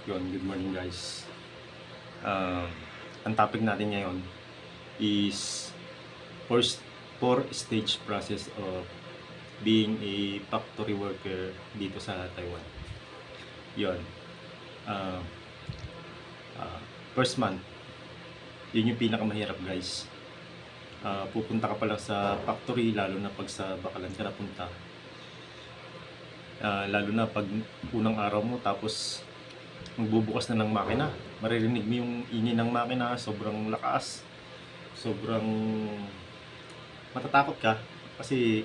Good morning guys. Um, ang topic natin ngayon is first four stage process of being a factory worker dito sa Taiwan. Yun. Uh, First month, yun yung pinakamahirap guys. Pupunta ka pa lang sa factory, lalo na pag sa Bakalan ka napunta. Lalo na pag unang araw mo, tapos magbubukas na ng makina. Maririnig mo yung ingay ng makina, sobrang lakas. Sobrang matatakot ka kasi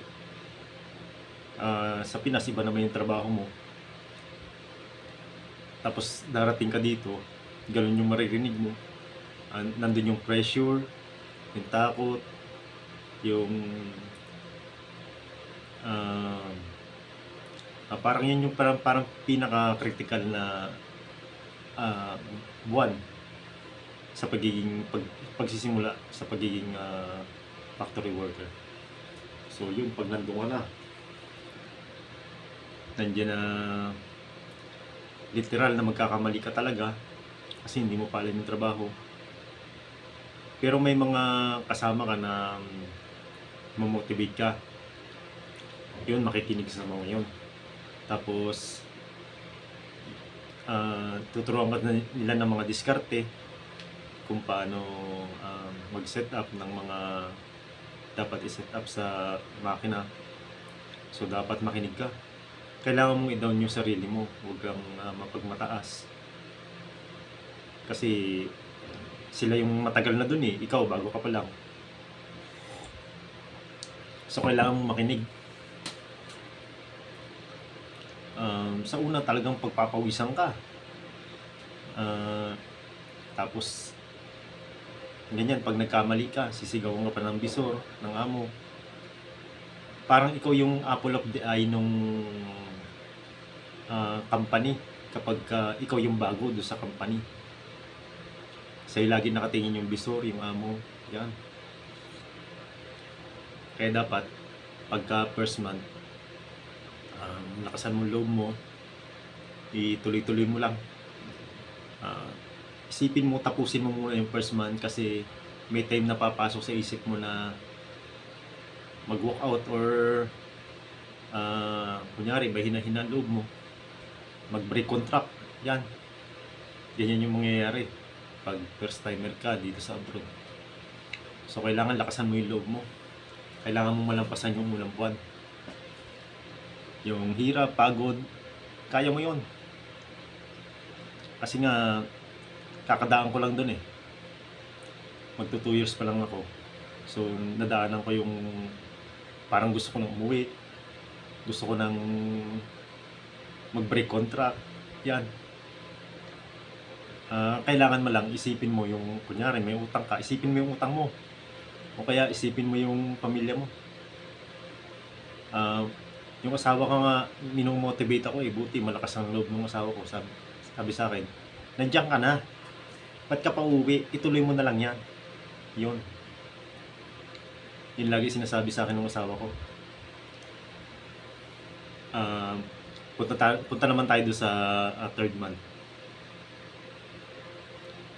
sa Pinas iba naman yung trabaho mo. Tapos darating ka dito, ganun yung maririnig mo. Nandun yung pressure, yung takot, yung parang yun yung parang pinaka-critical na buwan sa pagsisimula sa pagiging factory worker. So yun, pag nandun ka na, nandiyan na literal na magkakamali ka talaga kasi hindi mo pa alam yung trabaho. Pero may mga kasama ka na mamotivate ka. Yun, makikinig sa mga yun. Tapos tuturuan ka nila ng mga diskarte kung paano mag-set up ng mga dapat i-set up sa makina. So dapat makinig ka. Kailangan mong i-down yung sarili mo, huwag kang mapagmataas. Kasi sila yung matagal na dun eh, ikaw bago ka pa lang. So kailangan mong makinig. Sa una talagang pagpapawisan ka. Tapos ganyan, pag nagkamali ka, sisigawan ka pa ng bisor, ng amo. Parang ikaw yung apple of the eye nung company kapag ikaw yung bago doon sa company. Sa'yo lagi nakatingin yung bisor, yung amo, yan. Kaya dapat pagka first month, lakasan mo loob mo, ituloy-tuloy mo lang. Isipin mo, tapusin mo muna yung first month kasi may time na papasok sa isip mo na mag-walk out or kunyari ba hina-hina ang loob mo, mag-break contract. Yan yung mangyayari pag first timer ka dito sa abroad. So kailangan lakasan mo yung loob mo, kailangan mo malampasan yung unang buwan, yung hirap, pagod, kaya mo yon. Kasi nga kakadaan ko lang dun eh, magto 2 years pa lang ako. So nadaanan ko yung parang gusto ko nang umuwi, gusto ko nang mag-break contract. Yan. Kailangan mo lang isipin mo yung, kunyari may utang ka, isipin mo yung utang mo. O kaya isipin mo yung pamilya mo. Yung asawa ko nga, minomotivate ako eh, buti malakas ang loob ng asawa ko. Sabi sa akin, nandiyan ka na, ba't ka pa uwi? Ituloy mo na lang yan. Yun lagi sinasabi sa akin ng asawa ko. Punta naman tayo doon sa third month.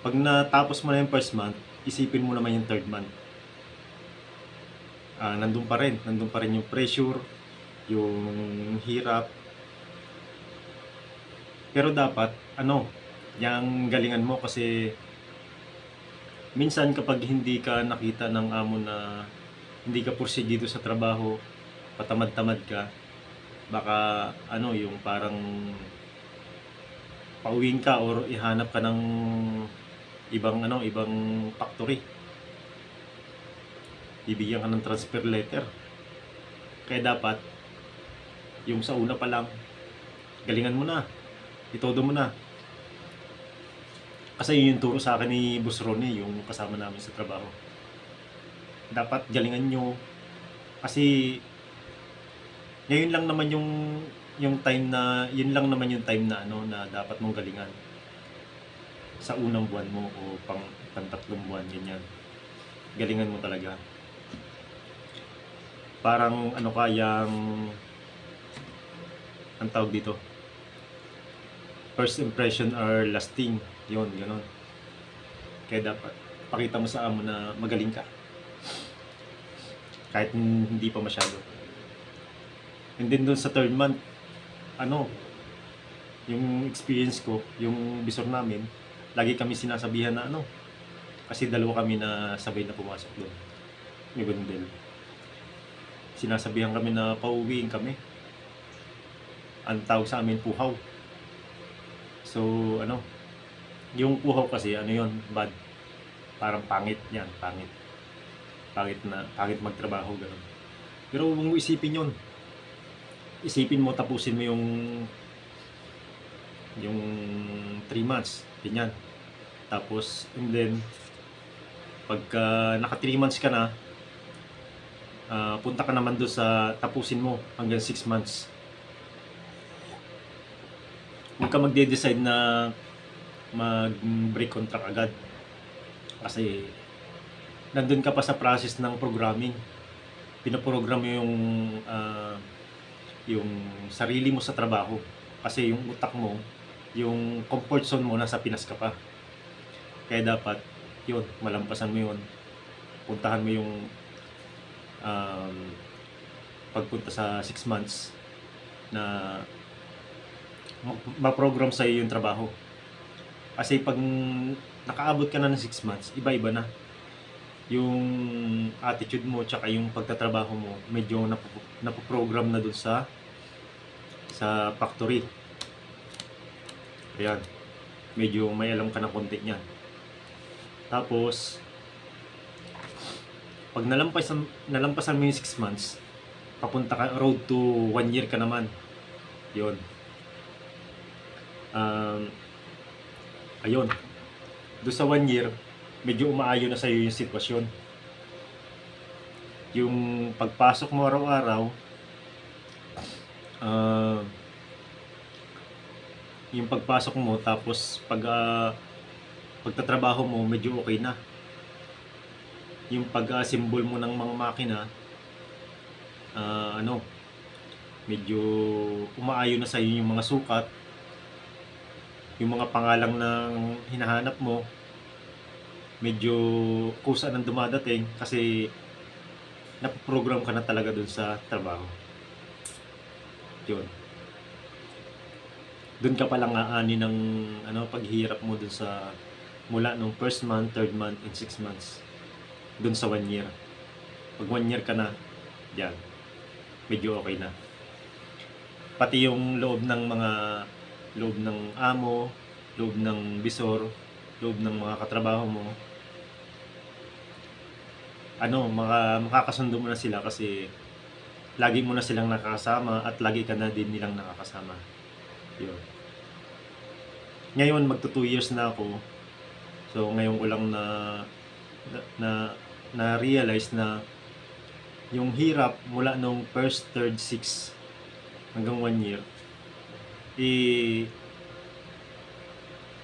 Pag natapos mo na yung first month, isipin mo naman yung third month. Nandun pa rin yung pressure, yung hirap. Pero dapat yung galingan mo, kasi minsan kapag hindi ka nakita ng amo na hindi ka pursige dito sa trabaho, patamad-tamad ka, baka yung parang pauwiin ka or ihanap ka ng ibang factory, bibigyan ka ng transfer letter. Kaya dapat yung sa una pa lang, galingan mo na, itodo mo na. Kasi yun yung turo sa akin ni Boss Ronnie, yung kasama namin sa trabaho. Dapat galingan nyo kasi ngayon lang naman yung time na, yun lang naman yung time na na dapat mong galingan sa unang buwan mo o pang-tatlong buwan, ganyan. Galingan mo talaga. Parang ang tawag dito, first impression are lasting. Yun, gano'n. Kaya dapat pakita mo sa amo na magaling ka. Kahit hindi pa masyado. And then doon sa third month, yung experience ko, yung bisor namin, lagi kami sinasabihan na kasi dalawa kami na sabay na pumasok doon. Ni Bundel. Sinasabihan kami na pauwiin kami. Ang tawag sa amin, puhaw. So, yung puhaw kasi, yun, bad. Parang pangit yan, pangit. Pangit magtrabaho, gano'n. Pero huwag mo isipin yun. Isipin mo, tapusin mo yung 3 months, ganyan. Tapos, and then, pagka naka 3 months ka na, punta ka naman doon sa tapusin mo hanggang 6 months. Huwag ka magde-decide na mag-break contract agad. Kasi, nandun ka pa sa process ng programming. Pinaprogram mo yung sarili mo sa trabaho. Kasi yung utak mo, yung comfort zone mo, nasa Pinas ka pa. Kaya dapat, yun, malampasan mo yun. Puntahan mo yung pagpunta sa 6 months na ma-program sa iyo yung trabaho. Kasi pag nakaabot ka na ng 6 months, iba-iba na. Yung attitude mo tsaka yung pagtatrabaho mo, medyo napoprogram na dun sa factory. Ayan. Medyo may alam ka na konti niyan. Tapos, pag nalampasan mo yung 6 months, papunta ka, road to 1 year ka naman. Yun. Ayun. Doon sa 1 year, medyo umaayon na sa'yo yung sitwasyon. Yung pagpasok mo araw-araw, yung pagpasok mo, tapos pagtatrabaho mo, medyo okay na. Yung pag-assemble mo ng mga makina, medyo umaayon na sa'yo yung mga sukat, yung mga pangalang ng hinahanap mo, medyo kusa nang dumadating kasi napoprogram ka na talaga dun sa trabaho. Yun. Dun ka palang aani ng paghihirap mo dun sa mula nung first month, third month, and 6 months. Dun sa 1 year. Pag 1 year ka na, yan, medyo okay na. Pati yung loob ng amo, loob ng bisor, loob ng mga katrabaho mo, makakasundo mo na sila kasi lagi mo na silang nakakasama at lagi ka na din nilang nakakasama. Yun. Ngayon, magto 2 years na ako. So, ngayon ko lang na-realize na yung hirap mula nung first, third, 6 hanggang 1 year,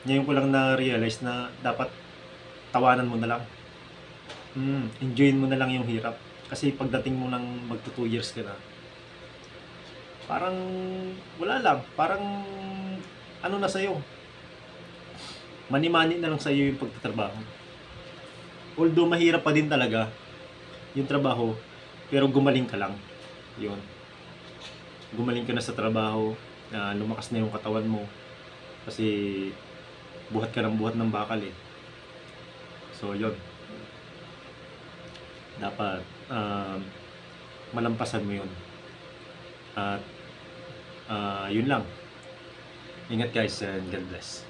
ngayon ko lang na-realize na dapat tawanan mo na lang. Enjoyin mo na lang yung hirap. Kasi pagdating mo ng magto 2 years ka na, parang wala lang. Parang na sa'yo. Mani-mani na lang sa'yo yung pagtatrabaho. Although mahirap pa din talaga yung trabaho, pero gumaling ka lang. Yun. Gumaling ka na sa trabaho, lumakas na yung katawan mo. Kasi buhat ka ng buhat ng bakal eh. So, yun. Dapat malampasan mo yun. At yun lang. Ingat guys and God bless.